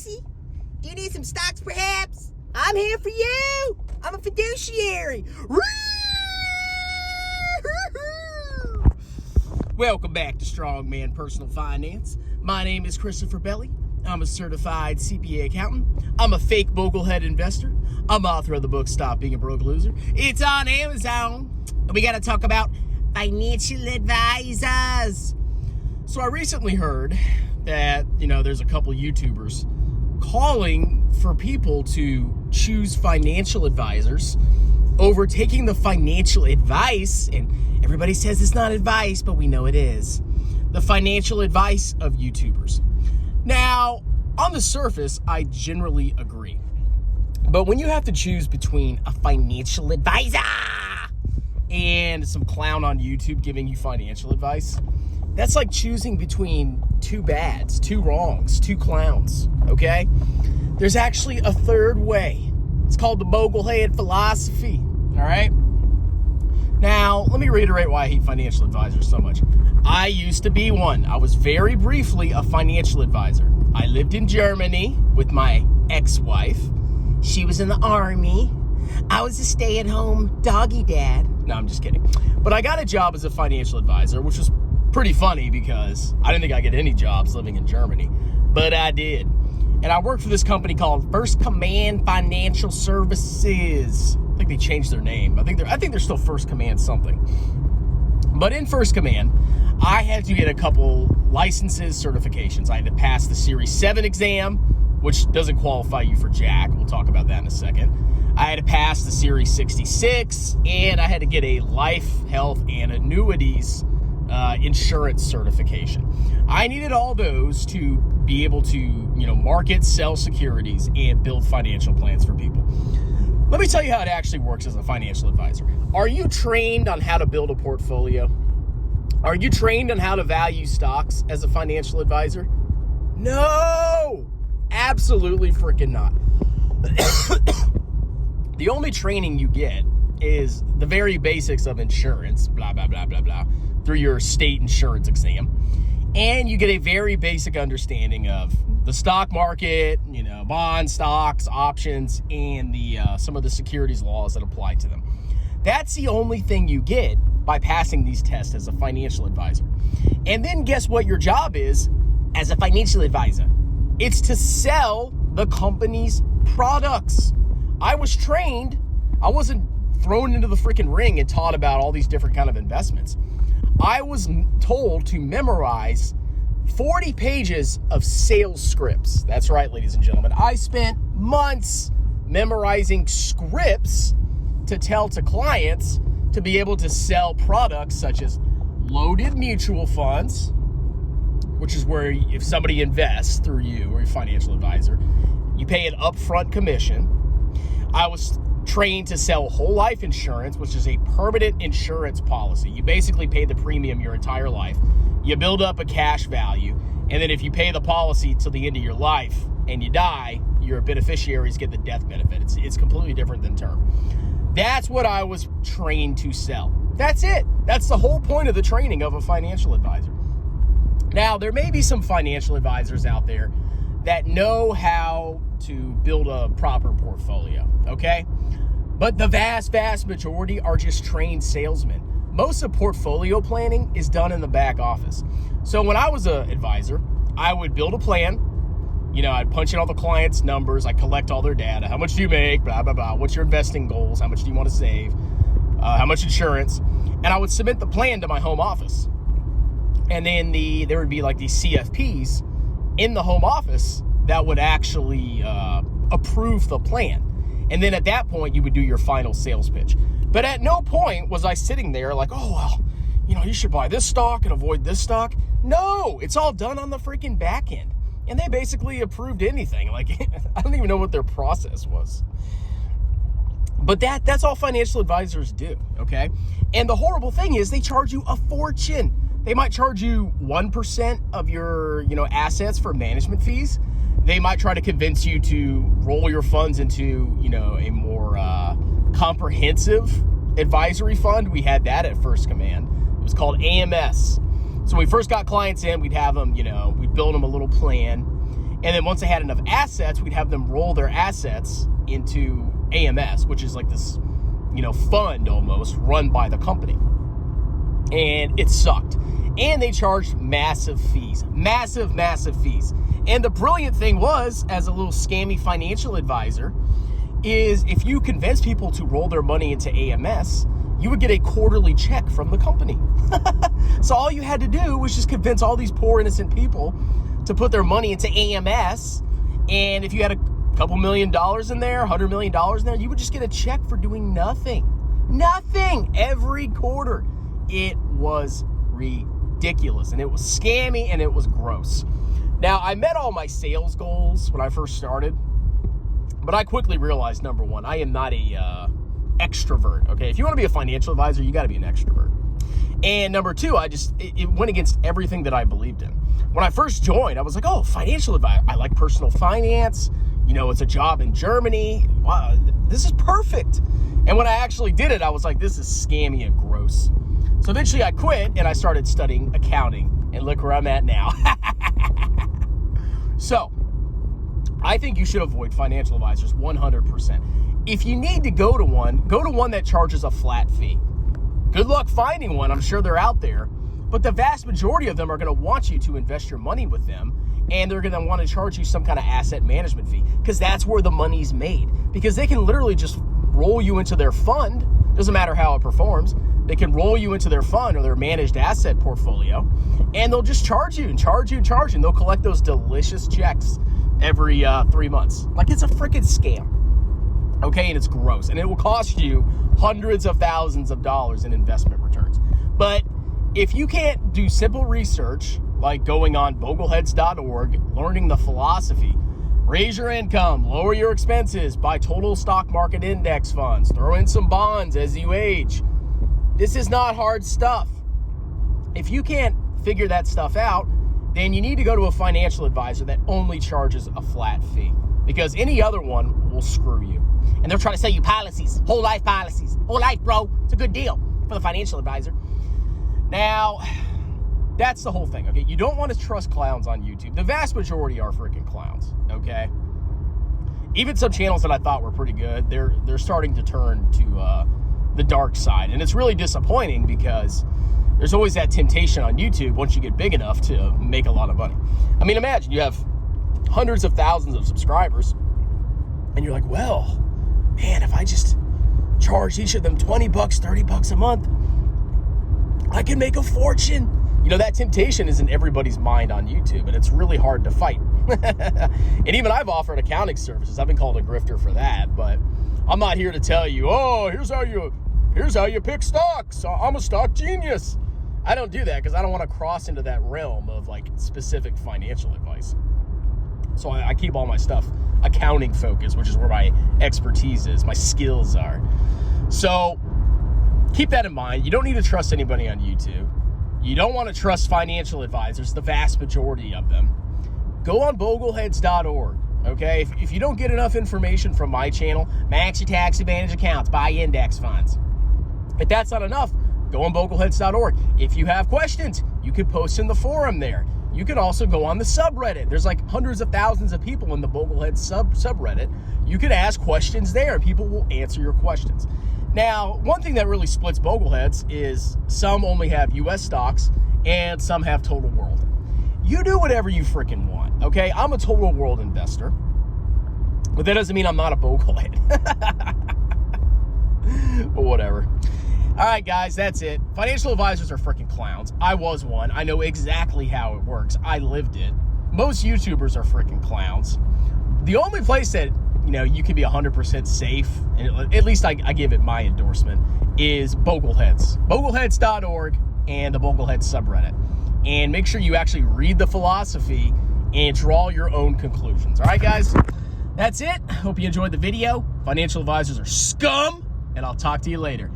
Casey? Do you need some stocks, perhaps? I'm here for you. I'm a fiduciary. Welcome back to Strongman Personal Finance. My name is Christopher Belli. I'm a certified CPA accountant. I'm a fake boglehead investor. I'm author of the book, Stop Being a Broke Loser. It's on Amazon. And we got to talk about financial advisors. So I recently heard that, there's a couple YouTubers calling for people to choose financial advisors over taking the financial advice, and everybody says it's not advice, but we know it is, the financial advice of YouTubers. Now, on the surface, I generally agree. But when you have to choose between a financial advisor and some clown on YouTube giving you financial advice, that's like choosing between two bads, two wrongs, two clowns, okay? There's actually a third way. It's called the boglehead philosophy, all right? Now, let me reiterate why I hate financial advisors so much. I used to be one. I was very briefly a financial advisor. I lived in Germany with my ex-wife. She was in the army. I was a stay-at-home doggy dad. No, I'm just kidding. But I got a job as a financial advisor, which was pretty funny because I didn't think I'd get any jobs living in Germany, but I did. And I worked for this company called First Command Financial Services. I think they changed their name. I think they're still First Command something. But in First Command, I had to get a couple licenses, certifications. I had to pass the Series 7 exam, which doesn't qualify you for jack. We'll talk about that in a second. I had to pass the Series 66, and I had to get a life, health, and annuities insurance certification. I needed all those to be able to, market, sell securities, and build financial plans for people. Let me tell you how it actually works as a financial advisor. Are you trained on how to build a portfolio? Are you trained on how to value stocks as a financial advisor? No, absolutely freaking not. The only training you get is the very basics of insurance, blah, blah, blah, blah, blah, through your state insurance exam. And you get a very basic understanding of the stock market, bonds, stocks, options, and the some of the securities laws that apply to them. That's the only thing you get by passing these tests as a financial advisor. And then guess what your job is as a financial advisor? It's to sell the company's products. I was trained. I wasn't thrown into the freaking ring and taught about all these different kind of investments. I was told to memorize 40 pages of sales scripts. That's right, ladies and gentlemen. I spent months memorizing scripts to tell to clients to be able to sell products such as loaded mutual funds, which is where if somebody invests through you or your financial advisor, you pay an upfront commission. I was trained to sell whole life insurance, which is a permanent insurance policy. You basically pay the premium your entire life. You build up a cash value, and then if you pay the policy till the end of your life and you die, your beneficiaries get the death benefit. It's completely different than term. That's what I was trained to sell. That's it. That's the whole point of the training of a financial advisor. Now, there may be some financial advisors out there that know how to build a proper portfolio, okay? But the vast, vast majority are just trained salesmen. Most of portfolio planning is done in the back office. So when I was an advisor, I would build a plan. I'd punch in all the clients' numbers. I collect all their data. How much do you make? Blah, blah, blah. What's your investing goals? How much do you want to save? How much insurance? And I would submit the plan to my home office. And then there would be like these CFPs in the home office that would actually approve the plan. And then at that point, you would do your final sales pitch. But at no point was I sitting there like, oh, well, you should buy this stock and avoid this stock. No, it's all done on the freaking back end. And they basically approved anything. Like, I don't even know what their process was. But that's all financial advisors do, okay? And the horrible thing is they charge you a fortune. They might charge you 1% of your, assets for management fees. They might try to convince you to roll your funds into, a more comprehensive advisory fund. We had that at First Command. It was called AMS. So when we first got clients in, we'd have them, we'd build them a little plan. And then once they had enough assets, we'd have them roll their assets into AMS, which is like this, fund almost run by the company. And it sucked. And they charged massive fees, massive fees. And the brilliant thing was, as a little scammy financial advisor, is if you convince people to roll their money into AMS, you would get a quarterly check from the company. So all you had to do was just convince all these poor innocent people to put their money into AMS. And if you had a couple $1 million in there, $100 million in there, you would just get a check for doing nothing every quarter. It was ridiculous, and it was scammy, and it was gross. Now, I met all my sales goals when I first started, but I quickly realized, number one, I am not a extrovert, okay? If you want to be a financial advisor, you got to be an extrovert. And number two, it went against everything that I believed in. When I first joined, I was like, oh, financial advisor. I like personal finance. It's a job in Germany. Wow, this is perfect. And when I actually did it, I was like, this is scammy and gross. So eventually I quit and I started studying accounting, and look where I'm at now. So I think you should avoid financial advisors 100%. If you need to go to one that charges a flat fee. Good luck finding one. I'm sure they're out there, but the vast majority of them are going to want you to invest your money with them, and they're going to want to charge you some kind of asset management fee, because that's where the money's made, because they can literally just roll you into their fund. Doesn't matter how it performs. They can roll you into their fund or their managed asset portfolio, and they'll just charge you, and they'll collect those delicious checks every 3 months. Like, it's a freaking scam. Okay, and it's gross, and it will cost you hundreds of thousands of dollars in investment returns. But if you can't do simple research, like going on bogleheads.org, learning the philosophy, raise your income, lower your expenses, buy total stock market index funds, throw in some bonds as you age, this is not hard stuff. If you can't figure that stuff out, then you need to go to a financial advisor that only charges a flat fee, because any other one will screw you. And they're trying to sell you policies, whole life policies. Whole life, bro. It's a good deal for the financial advisor. Now, that's the whole thing, okay? You don't want to trust clowns on YouTube. The vast majority are freaking clowns, okay? Even some channels that I thought were pretty good, they're starting to turn to the dark side. And it's really disappointing, because there's always that temptation on YouTube once you get big enough to make a lot of money. I mean, imagine you have hundreds of thousands of subscribers, and you're like, well, man, if I just charge each of them $20, $30 a month, I can make a fortune. That temptation is in everybody's mind on YouTube, and it's really hard to fight. And even I've offered accounting services. I've been called a grifter for that, but I'm not here to tell you, oh, here's how you pick stocks. I'm a stock genius. I don't do that, because I don't want to cross into that realm of like specific financial advice. So I keep all my stuff accounting focused, which is where my expertise is, my skills are. So keep that in mind. You don't need to trust anybody on YouTube. You don't want to trust financial advisors, the vast majority of them. Go on bogleheads.org, okay? If you don't get enough information from my channel, max your tax advantage accounts, buy index funds. If that's not enough, go on bogleheads.org. If you have questions, you can post in the forum there. You can also go on the subreddit. There's like hundreds of thousands of people in the Bogleheads subreddit. You can ask questions there, and people will answer your questions. Now, one thing that really splits Bogleheads is some only have U.S. stocks and some have total world. You do whatever you freaking want, okay? I'm a total world investor, but that doesn't mean I'm not a Boglehead. But whatever. All right, guys, that's it. Financial advisors are freaking clowns. I was one. I know exactly how it works. I lived it. Most YouTubers are freaking clowns. The only place that, you can be 100% safe, and at least I give it my endorsement, is Bogleheads. Bogleheads.org and the Bogleheads subreddit. And make sure you actually read the philosophy and draw your own conclusions. All right, guys, that's it. Hope you enjoyed the video. Financial advisors are scum, and I'll talk to you later.